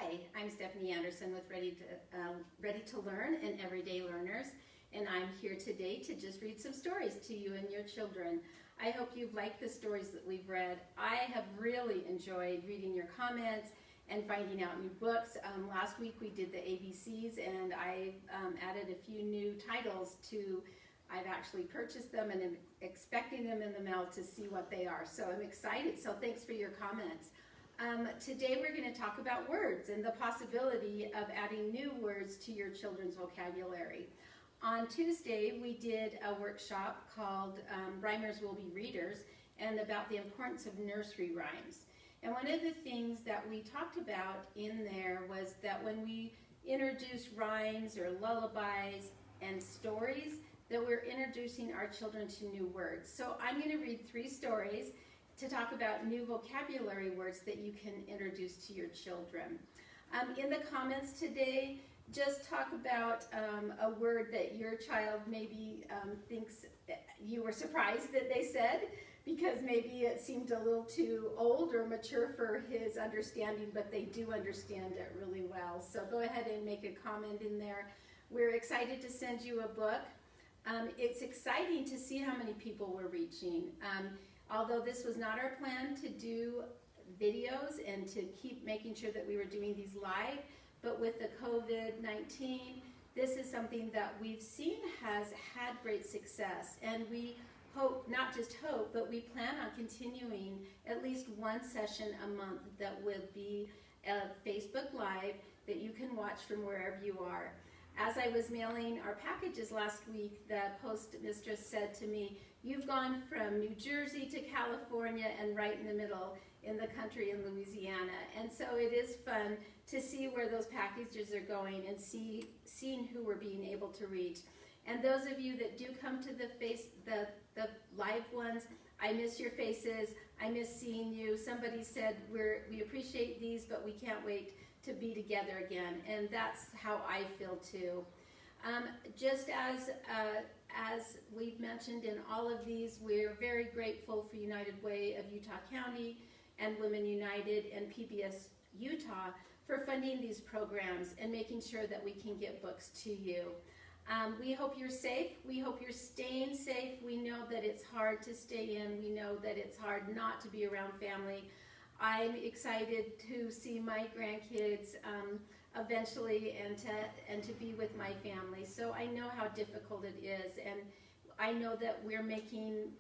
Hi, I'm Stephanie Anderson with Ready to Learn and Everyday Learners, and I'm here today to just read some stories to you and your children. I hope you've liked the stories that we've read. I have really enjoyed reading your comments and finding out new books. Last week we did the ABCs, and I added a few new titles to. I've actually purchased them and am expecting them in the mail to see what they are. So I'm excited. So thanks for your comments. Today we're going to talk about words and the possibility of adding new words to your children's vocabulary. On Tuesday we did a workshop called Rhymers Will Be Readers, and about the importance of nursery rhymes. And one of the things that we talked about in there was that when we introduce rhymes or lullabies and stories, that we're introducing our children to new words. So I'm going to read 3 stories to talk about new vocabulary words that you can introduce to your children. In the comments today, just talk about a word that your child maybe thinks you were surprised that they said, because maybe it seemed a little too old or mature for his understanding, but they do understand it really well. So go ahead and make a comment in there. We're excited to send you a book. It's exciting to see how many people we're reaching. Although this was not our plan to do videos and to keep making sure that we were doing these live, but with the COVID-19, this is something that we've seen has had great success, and we hope, not just hope, but we plan on continuing at least one session a month that will be a Facebook Live that you can watch from wherever you are. As I was mailing our packages last week, the postmistress said to me, "You've gone from New Jersey to California and right in the middle in the country in Louisiana." And so it is fun to see where those packages are going and seeing who we're being able to reach. And those of you that do come to the live ones, I miss your faces. I miss seeing you. Somebody said we appreciate these, but we can't wait to be together again, and that's how I feel too. Just as we've mentioned in all of these, we're very grateful for United Way of Utah County and Women United and PBS Utah for funding these programs and making sure that we can get books to you. We hope you're safe. We hope you're staying safe. We know that it's hard to stay in. We know that it's hard not to be around family. I'm excited to see my grandkids eventually and to be with my family. So I know how difficult it is, and I know that we're making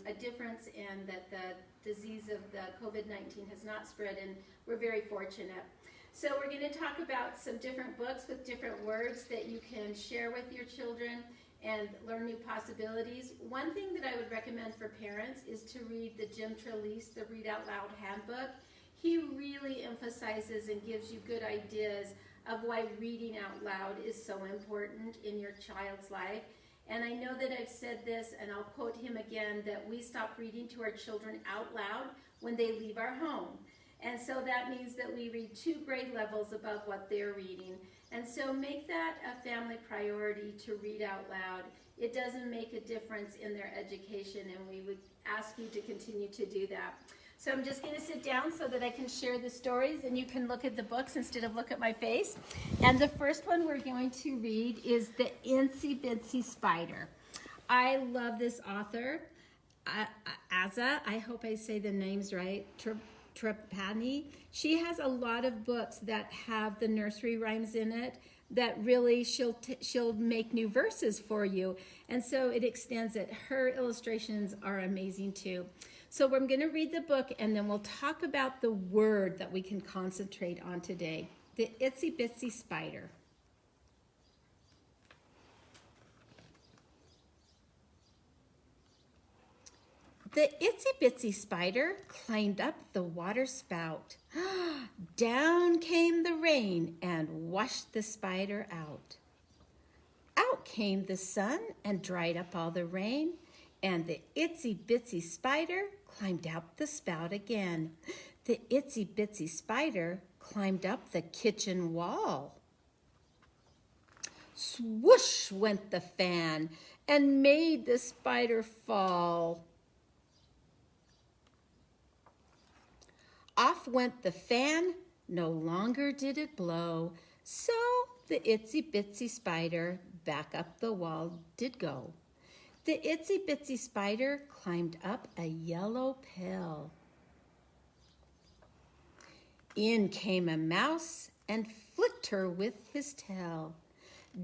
a difference, and that the disease of the COVID-19 has not spread, and we're very fortunate. So we're going to talk about some different books with different words that you can share with your children and learn new possibilities. One thing that I would recommend for parents is to read the Jim Trelease, the Read Out Loud Handbook. He really emphasizes and gives you good ideas of why reading out loud is so important in your child's life. And I know that I've said this, and I'll quote him again, that we stop reading to our children out loud when they leave our home. And so that means that we read 2 grade levels above what they're reading. And so make that a family priority to read out loud. It doesn't make a difference in their education, and we would ask you to continue to do that. So I'm just going to sit down so that I can share the stories, and you can look at the books instead of look at my face. And the first one we're going to read is The Itsy Bitsy Spider. I love this author, Aza. I hope I say the names right. Trapani. She has a lot of books that have the nursery rhymes in it that really she'll make new verses for you, and so it extends it. Her illustrations are amazing too. So I'm going to read the book, and then we'll talk about the word that we can concentrate on today. The Itsy Bitsy Spider. The itsy bitsy spider climbed up the water spout. Down came the rain and washed the spider out. Out came the sun and dried up all the rain, and the itsy bitsy spider climbed up the spout again. The itsy bitsy spider climbed up the kitchen wall. Swoosh went the fan and made the spider fall. Off went the fan No longer did it blow, so the itsy bitsy spider back up the wall did go. The itsy bitsy spider climbed up a yellow pill. In came a mouse and flicked her with his tail.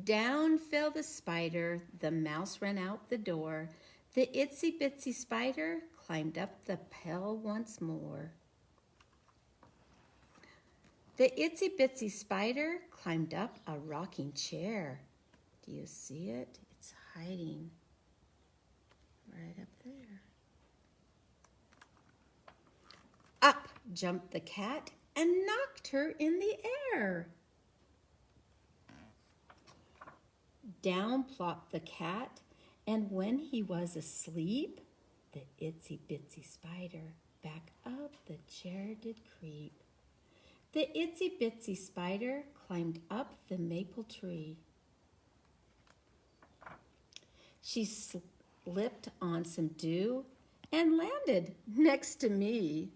Down fell the spider, the mouse ran out the door. The itsy bitsy spider climbed up the pill once more. The itsy bitsy spider climbed up a rocking chair. Do you see it? It's hiding right up there. Up jumped the cat and knocked her in the air. Down plopped the cat, and when he was asleep, the itsy bitsy spider back up the chair did creep. The itsy bitsy spider climbed up the maple tree. She slipped on some dew and landed next to me.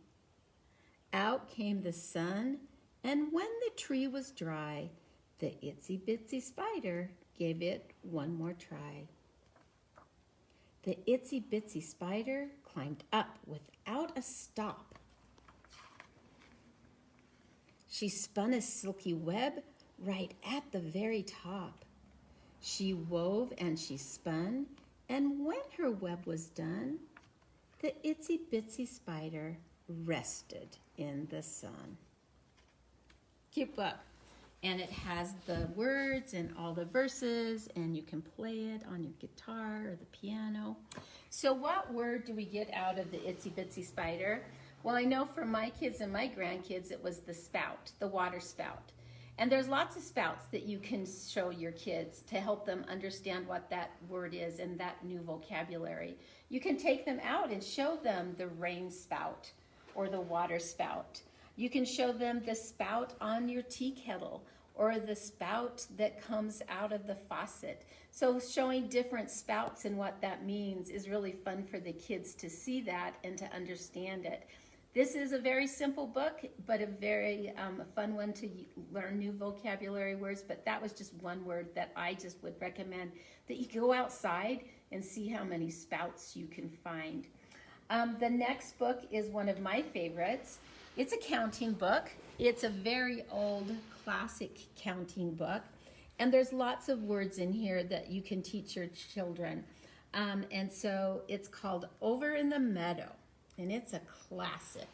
Out came the sun, and when the tree was dry, the itsy bitsy spider gave it one more try. The itsy bitsy spider climbed up without a stop. She spun a silky web right at the very top. She wove and she spun, and when her web was done, the itsy bitsy spider rested in the sun. Cute book. And it has the words and all the verses, and you can play it on your guitar or the piano. So what word do we get out of the itsy bitsy spider? Well, I know for my kids and my grandkids, it was the spout, the water spout. And there's lots of spouts that you can show your kids to help them understand what that word is and that new vocabulary. You can take them out and show them the rain spout or the water spout. You can show them the spout on your tea kettle or the spout that comes out of the faucet. So showing different spouts and what that means is really fun for the kids to see that and to understand it. This is a very simple book, but a very fun one to learn new vocabulary words. But that was just one word that I just would recommend that you go outside and see how many spouts you can find. The next book is one of my favorites. It's a counting book. It's a very old classic counting book. And there's lots of words in here that you can teach your children. And so it's called Over in the Meadow. And it's a classic.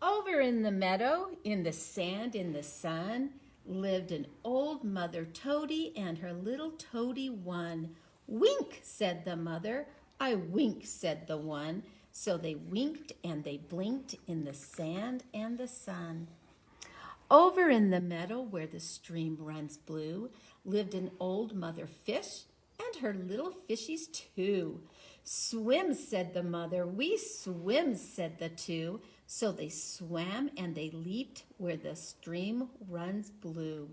Over in the meadow, in the sand, in the sun, lived an old mother toady and her little toady one. Wink, said the mother. I wink, said the one. So they winked and they blinked in the sand and the sun. Over in the meadow where the stream runs blue lived an old mother fish and her little fishies too. Swim, said the mother. We swim, said the two. So they swam and they leaped where the stream runs blue.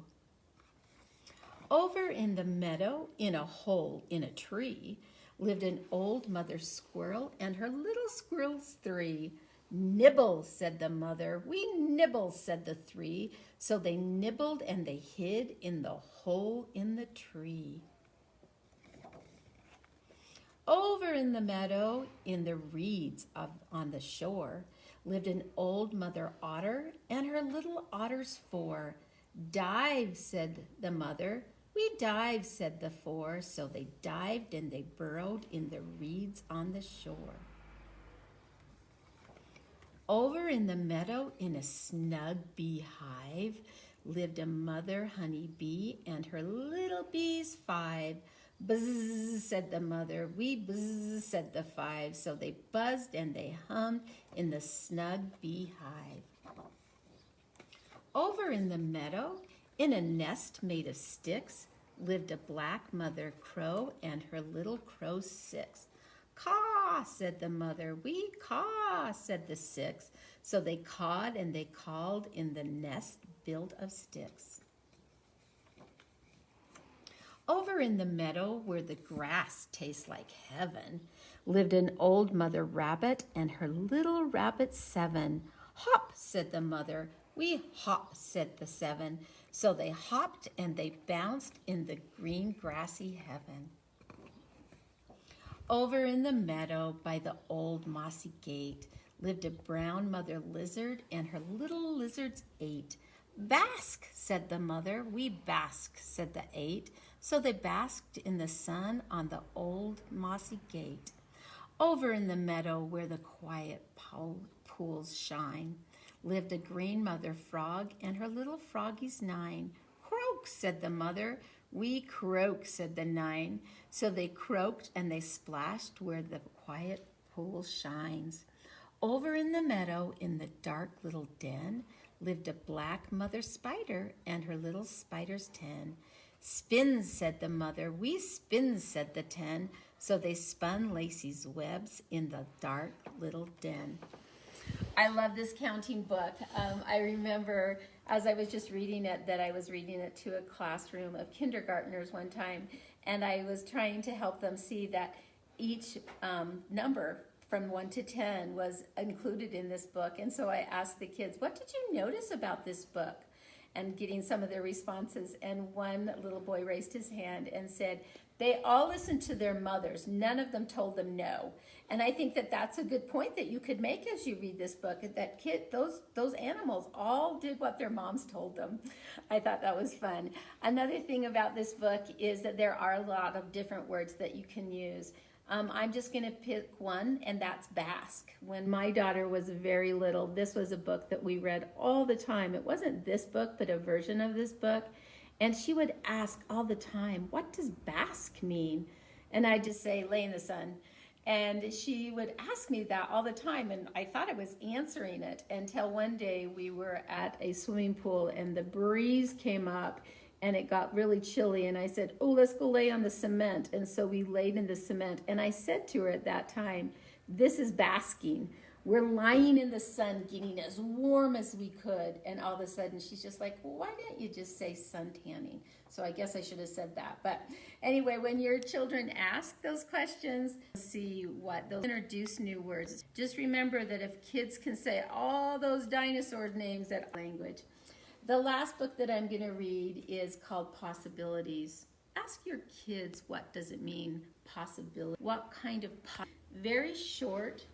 Over in the meadow, in a hole in a tree, lived an old mother squirrel and her little squirrels three. Nibble, said the mother. We nibble, said the three. So they nibbled and they hid in the hole in the tree. Over in the meadow, in the reeds on the shore, lived an old mother otter and her little otters four. Dive, said the mother. We dive, said the four. So they dived and they burrowed in the reeds on the shore. Over in the meadow, in a snug beehive, lived a mother honeybee and her little bees five. Buzz, said the mother. We buzz, said the five. So they buzzed and they hummed in the snug beehive. Over in the meadow, in a nest made of sticks, lived a black mother crow and her little crows six. Caw, said the mother. We caw, said the six. So they cawed and they called in the nest built of sticks. Over in the meadow where the grass tastes like heaven, lived an old mother rabbit and her little rabbits 7. Hop, said the mother. We hop, said the 7. So they hopped and they bounced in the green grassy heaven. Over in the meadow by the old mossy gate lived a brown mother lizard and her little lizards 8. Bask, said the mother. We bask, said the 8. So they basked in the sun on the old mossy gate. Over in the meadow where the quiet pools shine lived a green mother frog and her little froggies 9. Croak, said the mother. We croak, said the 9. So they croaked and they splashed where the quiet pool shines. Over in the meadow in the dark little den lived a black mother spider and her little spiders 10. Spin, said the mother. We spin, said the 10. So they spun Lacey's webs in the dark little den. I love this counting book. I remember as I was just reading it that I was reading it to a classroom of kindergartners one time, and I was trying to help them see that each number from 1 to 10 was included in this book. And so I asked the kids, what did you notice about this book? And getting some of their responses. And one little boy raised his hand and said, they all listened to their mothers. None of them told them no. And I think that that's a good point that you could make as you read this book, that those animals all did what their moms told them. I thought that was fun. Another thing about this book is that there are a lot of different words that you can use. I'm just going to pick one, and that's bask. When my daughter was very little, this was a book that we read all the time. It wasn't this book, but a version of this book. And she would ask all the time, what does bask mean? And I'd just say, lay in the sun. And she would ask me that all the time, and I thought I was answering it until one day we were at a swimming pool and the breeze came up and it got really chilly, and I said, oh, let's go lay on the cement. And so we laid in the cement, and I said to her at that time, this is basking. We're lying in the sun getting as warm as we could. And all of a sudden she's just like, well, why didn't you just say sun tanning? So I guess I should have said that. But anyway, when your children ask those questions, see what they'll introduce new words. Just remember that if kids can say all those dinosaur names, that language. The last book that I'm going to read is called Possibilities. Ask your kids, what does it mean, possibility? What kind of very short,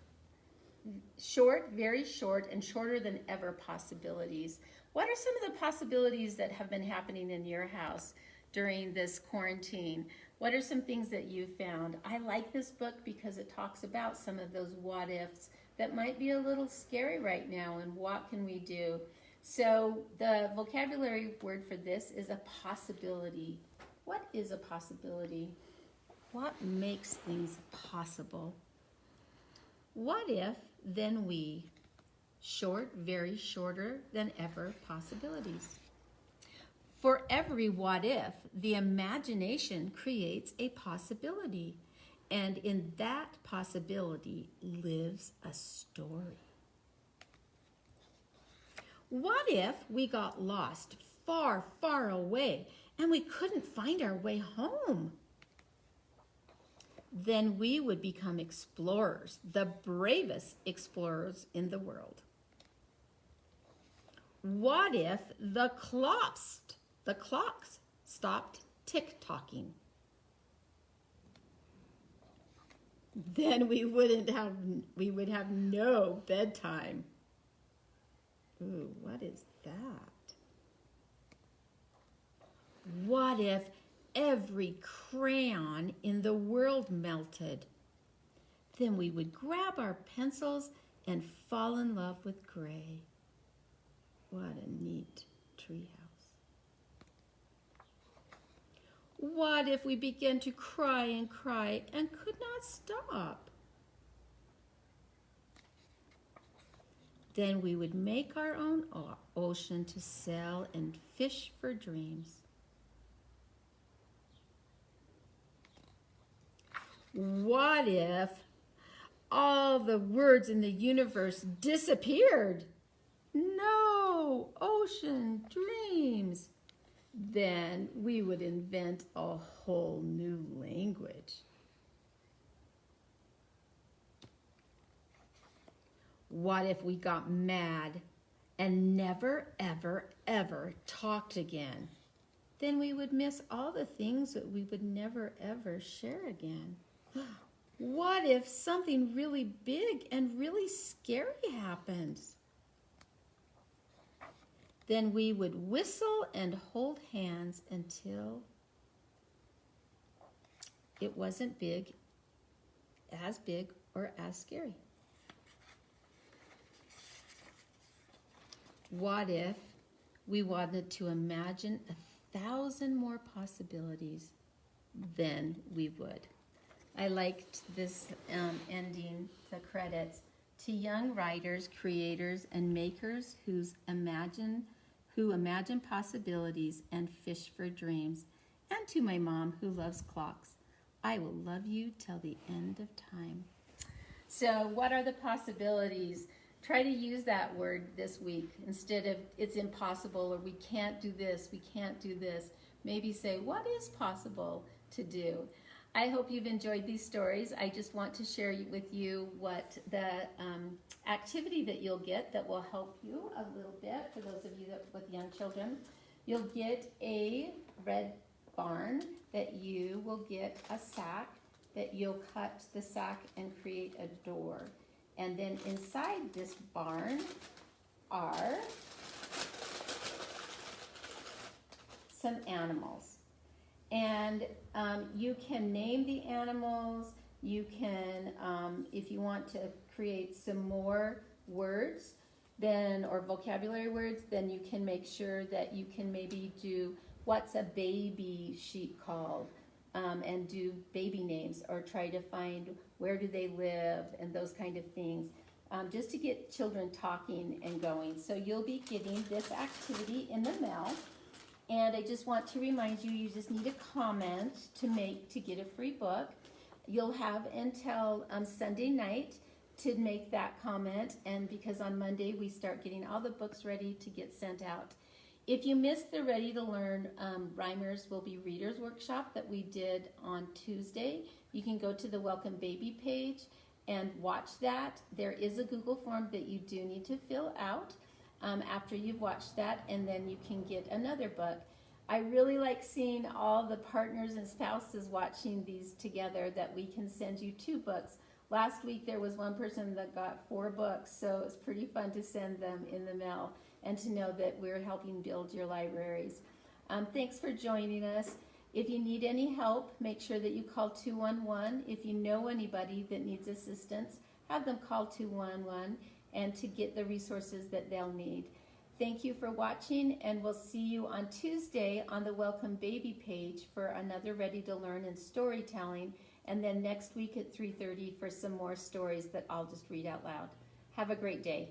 very short, and shorter than ever possibilities. What are some of the possibilities that have been happening in your house during this quarantine? What are some things that you found? I like this book because it talks about some of those what ifs that might be a little scary right now, and what can we do? So the vocabulary word for this is a possibility. What is a possibility? What makes things possible? What if, then we, short, very shorter than ever possibilities. For every what if, the imagination creates a possibility, and in that possibility lives a story. What if we got lost far, far away and we couldn't find our way home? Then we would become explorers, the bravest explorers in the world. What if the clocks stopped tick-tocking? Then we would have no bedtime. Ooh, what is that? What if every crayon in the world melted? Then we would grab our pencils and fall in love with gray. What a neat treehouse. What if we began to cry and could not stop? Then we would make our own ocean to sail and fish for dreams. What if all the words in the universe disappeared? No, ocean, dreams. Then we would invent a whole new language. What if we got mad and never, ever, ever talked again? Then we would miss all the things that we would never, ever share again. What if something really big and really scary happens? Then we would whistle and hold hands until it wasn't big or as scary. What if we wanted to imagine 1,000 more possibilities? Then we would. I liked this ending, the credits. To young writers, creators, and makers who imagine possibilities and fish for dreams, and to my mom who loves clocks, I will love you till the end of time. So what are the possibilities? Try to use that word this week instead of it's impossible or we can't do this, we can't do this. Maybe say, what is possible to do? I hope you've enjoyed these stories. I just want to share with you what the activity that you'll get that will help you a little bit for those of you with young children. You'll get a red barn that you will get a sack that you'll cut the sack and create a door. And then inside this barn are some animals. And you can name the animals. You can, if you want to create some more words or vocabulary words, then you can make sure that you can maybe do what's a baby sheep called, and do baby names, or try to find where do they live and those kind of things, just to get children talking and going. So you'll be getting this activity in the mail. And I just want to remind you, you just need a comment to get a free book. You'll have until Sunday night to make that comment, and because on Monday we start getting all the books ready to get sent out. If you missed the Ready to Learn Rhymers Will Be Readers workshop that we did on Tuesday, you can go to the Welcome Baby page and watch that. There is a Google form that you do need to fill out after you've watched that, and then you can get another book. I really like seeing all the partners and spouses watching these together, that we can send you 2 books. Last week there was one person that got 4 books, so it's pretty fun to send them in the mail and to know that we're helping build your libraries. Thanks for joining us. If you need any help, make sure that you call 211. If you know anybody that needs assistance, have them call 211 and to get the resources that they'll need. Thank you for watching, and we'll see you on Tuesday on the Welcome Baby page for another Ready to Learn and storytelling, and then next week at 3:30 for some more stories that I'll just read out loud. Have a great day.